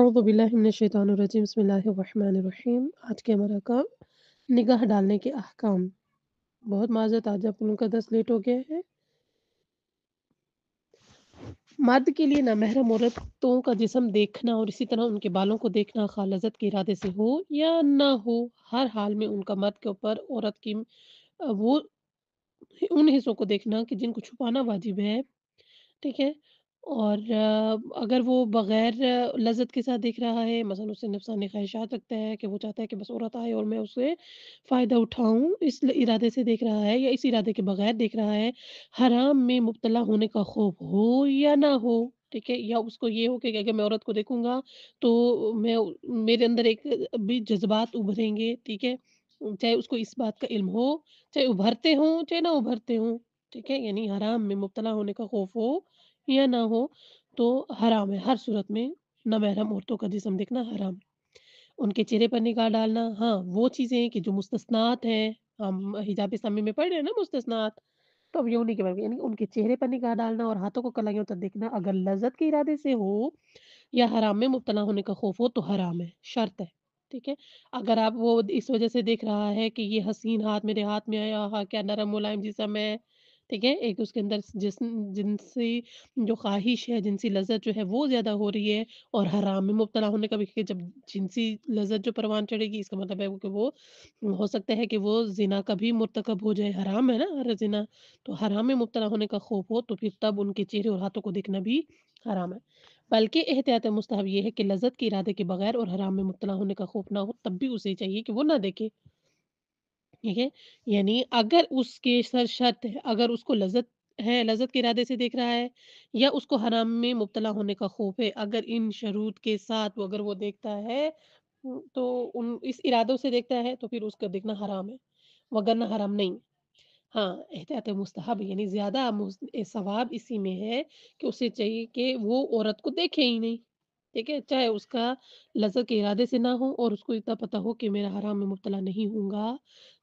अऊज़ु बिल्लाहि मिनश्शैतानिर्रजीम बिस्मिल्लाहिर्रहमानिर्रहीम। आज के हमारा काम निगाह डालने के अहकाम। बहुत माज़रत, आज आप लोगों का दर्स लेट हो गया है। मर्द के लिए नामहरम औरतों का जिस्म देखना और इसी तरह उनके बालों को देखना ख़्वाह लज़्ज़त के इरादे से हो या ना हो, हर हाल में उनका मर्द के ऊपर औरत की वो उन हिस्सों को देखना कि जिनको छुपाना वाजिब है। ठीक है? और अगर वो बग़ैर लज़्ज़त के साथ देख रहा है, मसलन उससे नफ़्सानी ख़्वाहिशात रखता है कि वो चाहता है कि बस औरत आए और मैं उससे फ़ायदा उठाऊँ, इस इरादे से देख रहा है या इस इरादे के बग़ैर देख रहा है, हराम में मुब्तला होने का ख़ौफ़ हो या ना हो, ठीक है? या उसको ये हो कि अगर मैं औरत को देखूँगा तो मेरे अंदर एक भी जज़्बात उभरेंगे, ठीक है? चाहे उसको इस बात का इल्म हो, चाहे उभरते हों, चाहे ना उभरते हों, ठीक है? यानी हराम में मुब्तला होने का ख़ौफ़ हो या ना हो, तो हराम है, हर सूरत में नामहरम औरतों का जिस्म देखना हराम है। उनके चेहरे पर निगाह डालना, हाँ, वो चीज़ें कि जो मुस्तस्नात हैं, हम हिजाब इस्लामी में पढ़ रहे हैं ना मुस्तस्नात, तो अब ये उन्हीं के बारे में, यानी उनके चेहरे पर निगाह डालना और हाथों को कलाइयों तक देखना अगर लज़्ज़त के इरादे से हो या हराम में मुब्तला होने का ख़ौफ़ हो तो हराम है, शर्त है, ठीक है? अगर आप वो इस वज़ह से देख रहा है कि ये हसीन हाथ मेरे हाथ में आया, आहा! क्या नरम मुलायम जिस्म है, ठीक है? एक उसके अंदर जिनसी जो ख़्वाहिश है, जिनसी लज़्ज़त जो है वो ज़्यादा हो रही है और हराम में मुब्तला होने का भी, कि जब जिनसी लज़्ज़त जो परवान चढ़ेगी इसका मतलब है वो कि वो हो सकता है कि वो ज़िना का भी मुर्तकब हो जाए, हराम है ना हर ज़िना, तो हराम में मुब्तला होने का ख़ौफ़ हो तो फिर तब उनके चेहरे और हाथों को देखना भी हराम है। बल्कि एहतियात मुस्तहब ये है कि लज़्ज़त के इरादे के बगैर और हराम में मुब्तला होने का ख़ौफ़ ना हो, तब भी उसे चाहिए कि वो ना देखे, ठीक है? यानी अगर उसके शर्त है, अगर उसको लज़्ज़त है, लज़्ज़त के इरादे से देख रहा है या उसको हराम में मुब्तला होने का ख़ौफ़ है, अगर इन शुरूत के साथ वो अगर वो देखता है तो उन इस इरादों से देखता है तो फिर उसका देखना हराम है, वगरना हराम नहीं। हाँ, एहतियात मुस्तहब यानी ज़्यादा सवाब इसी में है कि उसे चाहिए कि वो औरत को देखे ही नहीं, ठीक है? चाहे उसका लज़्ज़त के इरादे से ना हो और उसको इतना पता हो कि मेरा हराम में मुब्तला नहीं होऊँगा,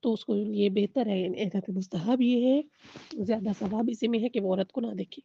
तो उसको ये बेहतर है, एहतियात मुस्तहब ये है, ज़्यादा सवाब इसी में है कि वो औरत को ना देखे।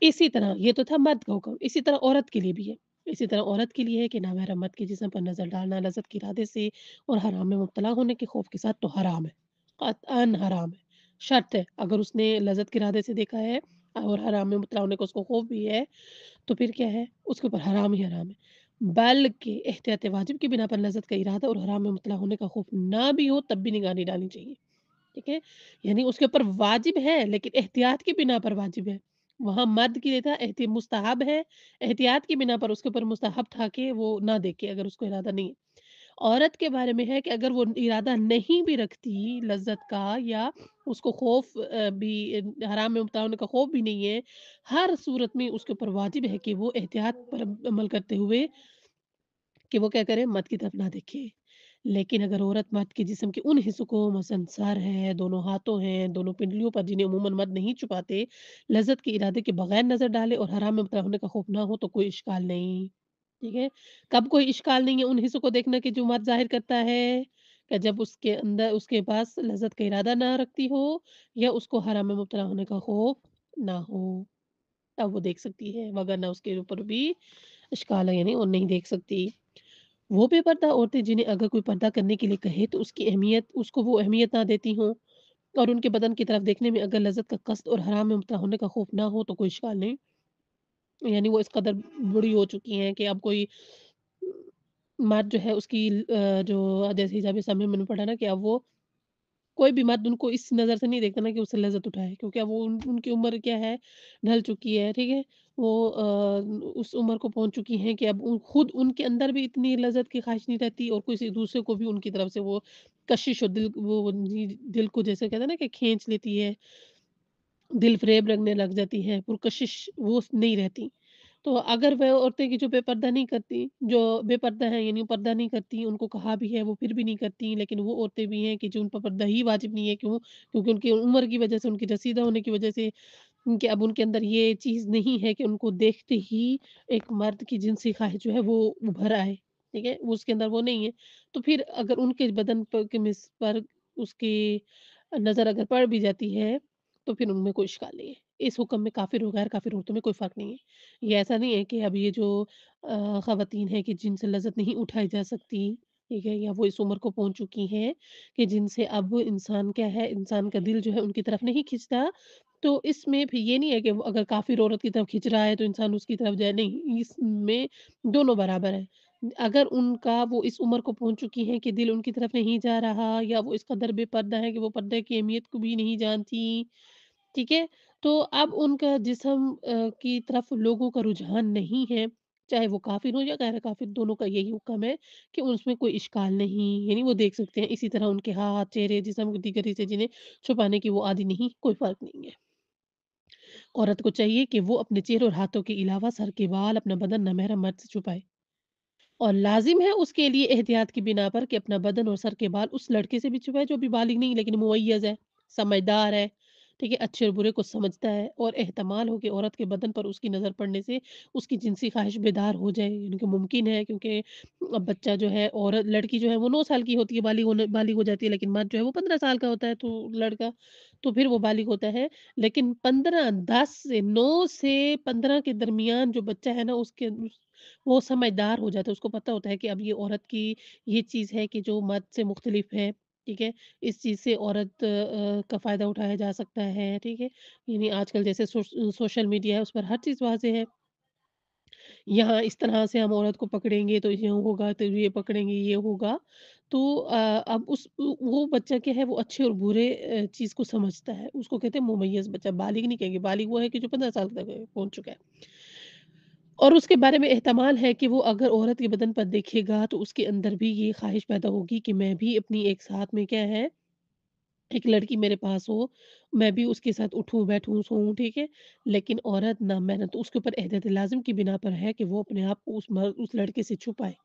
इसी तरह ये तो था मर्द का हुक्म, इसी तरह औरत के लिए भी है। इसी तरह औरत के लिए है कि नामहरम मर्द के जिस्म पर नज़र डालना लज़्ज़त के इरादे से और हराम में मुब्तला होने के खौफ के साथ तो हराम है, क़त्अन हराम है। शर्त है, अगर उसने लज़्ज़त के इरादे से देखा है और हराम में मुब्तला होने का उसको खौफ भी है, तो फिर क्या है, उसके ऊपर हराम ही हराम है। बल्कि एहतियात वाजिब की बिना पर लज़्ज़त का इरादा और हराम में मुब्तला होने का खौफ ना भी हो, तब भी निगाह नहीं डालनी चाहिए। ठीक है? यानी उसके ऊपर वाजिब है, लेकिन एहतियात की बिना पर वाजिब है। वहाँ मर्द की था मुस्तहब है, एहतियात की बिना पर उसके ऊपर मुस्तहब था कि वो ना देखे अगर उसको इरादा नहीं है। औरत के बारे में है कि अगर वो इरादा नहीं भी रखती लज़्ज़त का या उसको खौफ़ हराम में मुब्तला होने का खौफ़ भी नहीं है, हर सूरत में उसके ऊपर वाजिब है कि वो एहतियात पर अमल करते हुए कि वो क्या करे, मर्द की तरफ ना देखे। लेकिन अगर औरत मर्द के जिस्म के उन हिस्सों को मसलन सर है, दोनों हाथों हैं, दोनों पिंडलियों पर जिन्हें अमूमन मर्द नहीं छुपाते, लज़्ज़त के इरादे के बगैर नज़र डाले और हराम में मुब्तला होने का खौफ ना हो तो कोई इश्काल नहीं। ठीक है? कब कोई इश्काल नहीं है उन हिस्सों को देखना कि जो मर्द ज़ाहिर करता है, कि जब उसके अंदर उसके पास लज़्ज़त का इरादा ना रखती हो या उसको हराम में मुब्तला होने का खौफ ना हो, तब वो देख सकती है, वगरना उसके ऊपर भी इश्काल है, यानी वो नहीं देख सकती। वो बेपर्दा औरतें जिन्हें अगर कोई पर्दा करने के लिए कहे तो उसको वो अहमियत ना देती हों और उनके बदन की तरफ देखने में अगर लज़्ज़त का कष्ट और हराम में मुब्तला होने का खौफ ना हो तो कोई इश्काल नहीं। यानी वो इस कदर बूढ़ी हो चुकी हैं कि अब कोई मर्द जो है उसकी जो जैसे हिजाब इस्लामी में मैंने पढ़ा ना कि अब वो कोई भी मर्द उनको इस नज़र से नहीं देखता ना कि उससे लज़्ज़त उठाए, क्योंकि अब वो उनकी उम्र क्या है, ढल चुकी है, ठीक है? वो उस उम्र को पहुँच चुकी हैं कि अब खुद उनके अंदर भी इतनी लज़्ज़त की ख़्वाहिश नहीं रहती और किसी दूसरे को भी उनकी तरफ से वो कशिश और दिल को जैसे कहते हैं ना कि खींच लेती है, दिल फ़रेब लगने लग जाती है, पुरकशिश वो नहीं रहती। तो अगर वह औरतें की जो बेपर्दा नहीं करती, जो बेपर्दा हैं यानी पर्दा नहीं करती, उनको कहा भी है वो फिर भी नहीं करती, लेकिन वो औरतें भी हैं कि जो उन पर पर्दा ही वाजिब नहीं है, क्यों? क्योंकि उनकी उम्र की वजह से, उनकी रसीदा होने की वजह से कि अब उनके अंदर ये चीज़ नहीं है कि उनको देखते ही एक मर्द की जिनसी ख़्वाहिश जो है वो उभर आए, ठीक है? वो उसके अंदर वो नहीं है। तो फिर अगर उनके बदन पर उसकी नज़र अगर पड़ भी जाती है, तो फिर उनमें कोई इश्काल नहीं है। इस हुक्म में काफ़िर और गैर काफ़िर औरतों में कोई फ़र्क नहीं है। ये ऐसा नहीं है कि अब ये जो ख़वातीन हैं कि जिनसे लज़्ज़त नहीं उठाई जा सकती, ठीक है? या वो इस उम्र को पहुँच चुकी हैं कि जिनसे अब इंसान क्या है, इंसान का दिल जो है उनकी तरफ नहीं खिंचता, तो इसमें भी ये नहीं है कि वो अगर काफ़िर औरत की तरफ खिंच रहा है तो इंसान उसकी तरफ जाए, नहीं, इसमें दोनों बराबर हैं। अगर उनका वो इस उम्र को पहुँच चुकी हैं कि दिल उनकी तरफ नहीं जा रहा या वो इस कदर बेपर्दा है कि वो पर्दे की अहमियत को भी नहीं जानती, ठीक है? तो अब उनका जिस्म की तरफ लोगों का रुझान नहीं है, चाहे वो काफ़िर हो या गैर काफ़िर, दोनों का यही हुक्म है कि उसमें कोई इश्काल नहीं, यानी वो देख सकते हैं। इसी तरह उनके हाथ, चेहरे, जिस्म के दीगर हिस्से जिन्हें छुपाने की वो आदी नहीं, कोई फ़र्क नहीं है। औरत को चाहिए कि वो अपने चेहरे और हाथों के अलावा सर के बाल, अपना बदन नामहरम मर्द से छुपाए। और लाज़िम है उसके लिए एहतियात की बिना पर कि अपना बदन और सर के बाल उस लड़के से भी छुपाए जो अभी बालिग नहीं लेकिन मुमय्यज़ है, समझदार है, ठीक है? अच्छे और बुरे को समझता है और एहतमाल हो कि औरत के बदन पर उसकी नज़र पड़ने से उसकी जिनसी ख़्वाहिश बेदार हो जाए, यानी कि मुमकिन है क्योंकि अब बच्चा जो है औरत लड़की जो है वो 9 साल की होती है, बालिग हो जाती है, लेकिन मर्द जो है वो 15 साल का होता है तो लड़का, तो फिर वो बालिग होता है। लेकिन 15 10 से 9 से 15 के दरमियान जो बच्चा है ना उसके वो समझदार हो जाता है, उसको पता होता है कि अब ये औरत की ये चीज़ है कि जो मर्द से मुख्तलिफ है, ठीक है? इस चीज़ से औरत का फ़ायदा उठाया जा सकता है, ठीक है? यानी आजकल जैसे सोशल मीडिया है, उस पर हर चीज़ वाज़ेह है। यहाँ इस तरह से हम औरत को पकड़ेंगे तो ये होगा, तो ये पकड़ेंगे ये होगा। तो अब वो बच्चा क्या है, वो अच्छे और बुरे चीज़ को समझता है। उसको कहते हैं मुमय्यज़ बच्चा, बालिग नहीं कहेंगे, बालिग वो है कि जो 15 साल तक पहुँच चुका है। और उसके बारे में एहतमाल है कि वो अगर औरत के बदन पर देखेगा तो उसके अंदर भी ये ख़्वाहिश पैदा होगी कि मैं भी अपनी एक साथ में क्या है, एक लड़की मेरे पास हो, मैं भी उसके साथ उठूँ, बैठूँ, सोऊँ, ठीक है? लेकिन औरत ना मैं ना तो उसके ऊपर एहतियात लाज़िम की बिना पर है कि वो अपने आप को उस लड़के से छुपाए।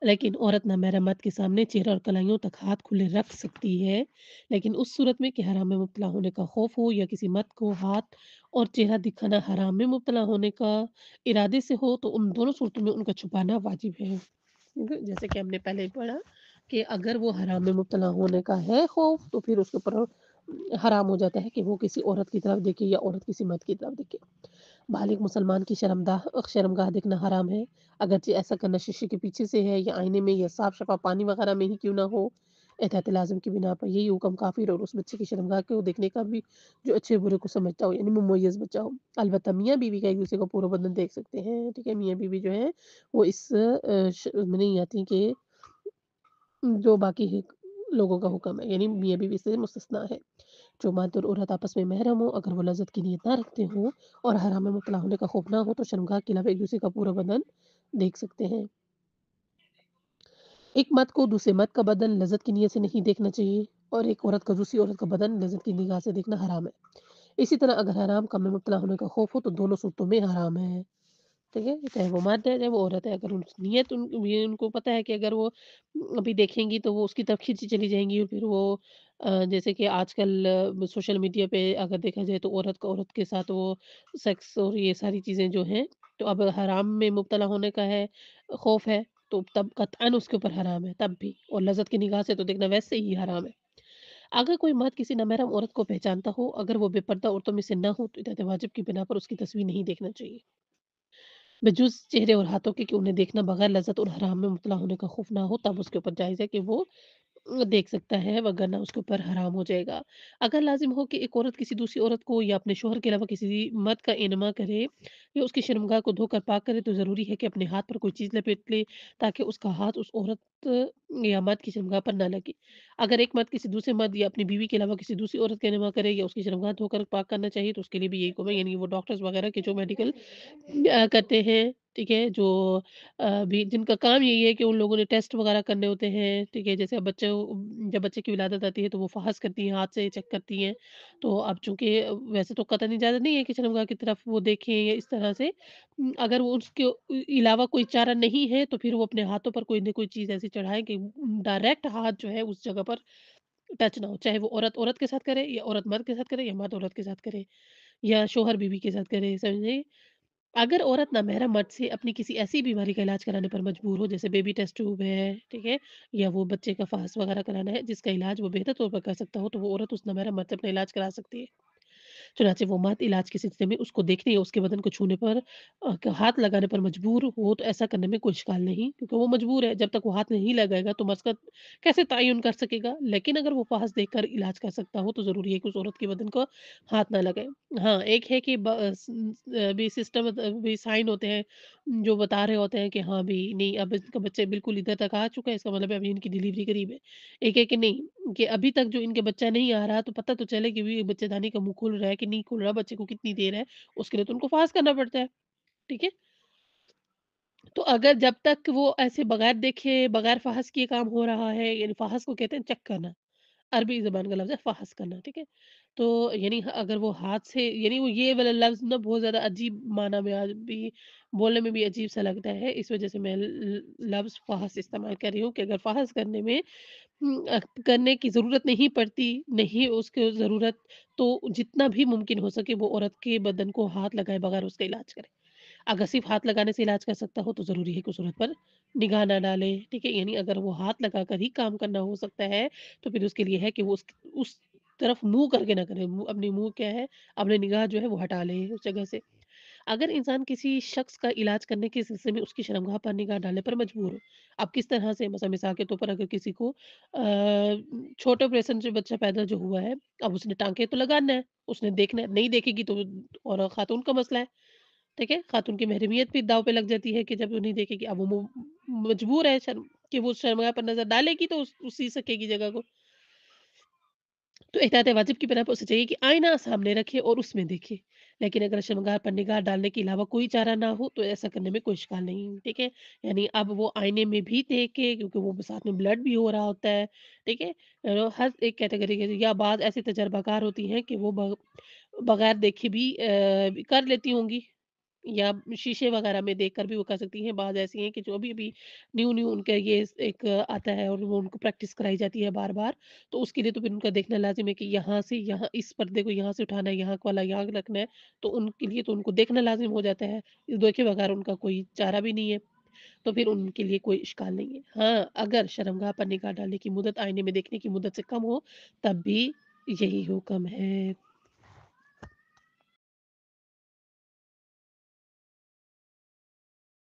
लेकिन औरत नामहरम मर्द के सामने चेहरा और कलाइयों तक हाथ खुले रख सकती है, लेकिन उस सूरत में कि हराम में मुब्तला होने का खौफ हो या किसी मर्द को हाथ और चेहरा दिखाना हराम में मुब्तला होने का इरादे से हो, तो उन दोनों सूरतों में उनका छुपाना वाजिब है। ठीक है? जैसे कि हमने पहले ही पढ़ा कि अगर वो हराम में मुब्तला होने का है खौफ, तो फिर उसके ऊपर हराम हो जाता है कि वो किसी औरत की तरफ देखे या औरत किसी मर्द की तरफ देखे। बालिग मुसलमान की शर्मगाह देखना हराम है, अगरचे ऐसा करना शीशे के पीछे से है या आईने में या साफ-शफ़ाफ़ पानी वगैरह में ही क्यों ना हो। एहतियात लाज़िम की बिना पर यही हुक्म काफ़िर और उस बच्चे की शर्मगाह को देखने का भी जो अच्छे-बुरे को समझता हो, यानी मुमय्यज़ बच्चा हो। अलबत्ता मियाँ-बीवी का एक-दूसरे का पूरा बदन देख सकते हैं, ठीक है? मियाँ-बीवी जो हैं वो इस में नहीं आती कि जो बाकी है लोगों का हुक्म है, यानी मियाँ-बीवी से मुस्तस्ना है। जो मर्द और औरत आपस में महरम हो, अगर वो लज़्ज़त की नीयत ना रखते हों और हराम में मुब्तला होने का खौफ ना हो, तो शर्मगाह के अलावा एक-दूसरे का पूरा बदन देख सकते हैं। एक मर्द को दूसरे मर्द का बदन लज़्ज़त की नीयत से नहीं देखना चाहिए और एक औरत का दूसरी औरत का बदन लज़्ज़त की निगाह से देखना हराम है। इसी तरह अगर हराम काम में मुब्तला होने का खौफ हो, तो दोनों सूरतों में हराम है। ठीक है? चाहे वो मर्द है, चाहे वो औरत है, अगर उन नियत ये उनको पता है कि अगर वो अभी देखेंगी तो वो उसकी तरफ खींची चली जाएँगी और फिर वो जैसे कि आजकल सोशल मीडिया पे अगर देखा जाए तो औरत का औरत के साथ वो सेक्स और ये सारी चीज़ें जो हैं, तो अब हराम में मुब्तला होने का है, खौफ है, तो तब कतअन उसके ऊपर हराम है, तब भी और लज़्ज़त की निगाह से तो देखना वैसे ही हराम है। अगर कोई मर्द किसी नामहरम औरत को पहचानता हो, अगर वो बेपर्दा औरतों में से ना हो, तो इत्ते वाजिब की बिना पर उसकी तस्वीर नहीं देखना चाहिए। बजुज़ चेहरे और हाथों के कि उन्हें देखना बगैर लज़्ज़त और हराम में मुब्तला होने का खौफ ना हो, तब उसके ऊपर जायज़ है कि वो देख सकता है, वरना उसके ऊपर हराम हो जाएगा। अगर लाज़िम हो कि एक औरत किसी दूसरी औरत को या अपने शौहर के अलावा किसी मर्द का इनमा करे या उसकी शर्मगाह को धोकर पाक करे, तो ज़रूरी है कि अपने हाथ पर कोई चीज़ लपेट ले, ताकि उसका हाथ उस औरत या मर्द की शर्मगाह पर ना लगे। अगर एक मर्द किसी दूसरे मर्द या अपनी बीवी के अलावा किसी दूसरी औरत का इनमा करे या उसकी शर्मगाह धोकर पाक करना चाहिए, तो उसके लिए भी यही हुक्म है, यानी वो डॉक्टर्स वगैरह के जो मेडिकल करते हैं, ठीक है? जो भी जिनका काम यही है कि उन लोगों ने टेस्ट वगैरह करने होते हैं, ठीक है? जैसे अब जब बच्चे की विलादत आती है तो वो फ़हाज़ करती हैं, हाथ से चेक करती हैं। तो अब चूँकि वैसे तो कतई इजाज़त नहीं है कि शर्मगाह की तरफ वो देखें या इस तरह से अगर वो उसके अलावा कोई चारा नहीं है तो फिर वो अपने हाथों पर कोई न कोई चीज़ ऐसी चढ़ाएँ कि डायरेक्ट हाथ जो है उस जगह पर टच ना हो। चाहे वो औरत औरत के साथ करे या औरत मर्द के साथ करे या मर्द औरत के साथ करे या शौहर बीवी के साथ करे, समझे? अगर औरत नामहरम मर्द से अपनी किसी ऐसी बीमारी का इलाज कराने पर मजबूर हो, जैसे बेबी टेस्ट ट्यूब है, ठीक है? या वो बच्चे का फ़ास्ट वगैरह कराना है, जिसका इलाज वो बेहतर तौर पर कर सकता हो, तो वो औरत उस नामहरम मर्द से अपना इलाज करा सकती है। चुनांचे वो मत इलाज के सिलसिले में उसको देखने या उसके बदन को छूने पर हाथ लगाने पर मजबूर हो तो ऐसा करने में कोई इश्काल नहीं, क्योंकि वो मजबूर है, जब तक वो हाथ नहीं लगाएगा तो मसला कैसे तयन कर सकेगा? लेकिन अगर वो फ़हज़ देखकर इलाज कर सकता हो तो ज़रूरी है कि उस औरत के बदन को हाथ ना लगाए। हाँ, एक है कि अभी सिस्टम अभी साइन होते हैं, जो बता रहे होते हैं कि हाँ भई नहीं, अब इसका बच्चा बिल्कुल इधर तक आ चुका है, इसका मतलब है अभी इनकी डिलीवरी करीब है। एक है कि नहीं, कि अभी तक जो इनके बच्चा नहीं आ रहा, तो पता तो चले कि भी बच्चेदानी का मुँह खुल रहा है कि नहीं खुल रहा, बच्चे को कितनी देर है, उसके लिए तो उनको फ़ास्ट करना पड़ता है, ठीक है? तो अगर जब तक वो ऐसे बगैर देखे, बगैर फ़हज़ किए काम हो रहा है, यानी फ़हज़ को कहते हैं चेक करना, अरबी ज़ुबान का लफ़्ज़ है फ़हज़ करना, ठीक है? तो यानी अगर वो हाथ से, यानी वो ये वाला लफ़्ज़ ना बहुत ज़्यादा अजीब माना में आज भी बोलने में भी अजीब-सा लगता है, इस वज़ह से मैं लफ़्ज़ फ़हज़ इस्तेमाल कर रही हूँ कि अगर फ़हज़ करने में करने की ज़रूरत नहीं पड़ती, नहीं उसको ज़रूरत, तो जितना भी मुमकिन हो सके वो औरत के बदन को हाथ लगाए बगैर उसका इलाज करे। अगर सिर्फ़ हाथ लगाने से इलाज कर सकता हो तो ज़रूरी है कि उस औरत पर निगाह ना डाले, ठीक है? यानी अगर वो हाथ लगाकर ही काम करना हो सकता है, तो फिर उसके लिए है कि वो उस तरफ मुँह करके ना करे, मुँह अपनी मुँह क्या है, अपनी निगाह जो है वो हटा ले उस जगह से। अगर इंसान किसी शख्स का इलाज करने के सिलसिले में उसकी शर्मगाह पर निगाह डालने पर मजबूर हो, अब किस तरह से, मतलब मिसाल के तौर पर अगर किसी को छोटे ऑपरेशन से बच्चा पैदा जो हुआ है, अब उसने टाँके तो लगाना है, उसने देखना है, नहीं देखेगी तो और ख़ातून का मसला है, ठीक है? ख़ातून की महरमियत भी दाँव पे लग जाती है कि जब वो नहीं देखेगी, अब वो मजबूर है कि वो शर्मगाह पर नज़र डालेगी तो उस सी सकेगी जगह को। तो एहतियात वाजिब की बिना पे उसे चाहिए कि आईना सामने रखे और उसमें देखे। लेकिन अगर शर्मगाह पर निगाह डालने के अलावा कोई चारा ना हो, तो ऐसा करने में कोई इश्काल नहीं, ठीक है? यानी अब वो आईने में भी देखे, क्योंकि वो साथ में ब्लड भी हो रहा होता है, ठीक है? हर एक कैटेगरी के, या बाद ऐसी तजर्बाकार होती हैं कि वो बगैर देखे भी कर लेती होंगी। या शीशे वगैरह में देखकर भी वो कर सकती हैं। बाज़ ऐसी हैं कि जो अभी-अभी न्यू-न्यू उनका ये एक आता है और वो उनको प्रैक्टिस कराई जाती है बार-बार, तो उसके लिए तो फिर उनका देखना लाज़िम है कि यहाँ से यहाँ इस पर्दे को यहाँ से उठाना है, यहाँ वाला यहाँ रखना है, तो उनके लिए तो उनको देखना लाज़िम हो जाता है। इस देखे बगैर उनका कोई चारा भी नहीं है, तो फिर उनके लिए कोई इश्काल नहीं है। हाँ, अगर शर्मगाह पर निगाह डालने की मुद्दत आईने में देखने की मुद्दत से कम हो, तब भी यही हुक्म है।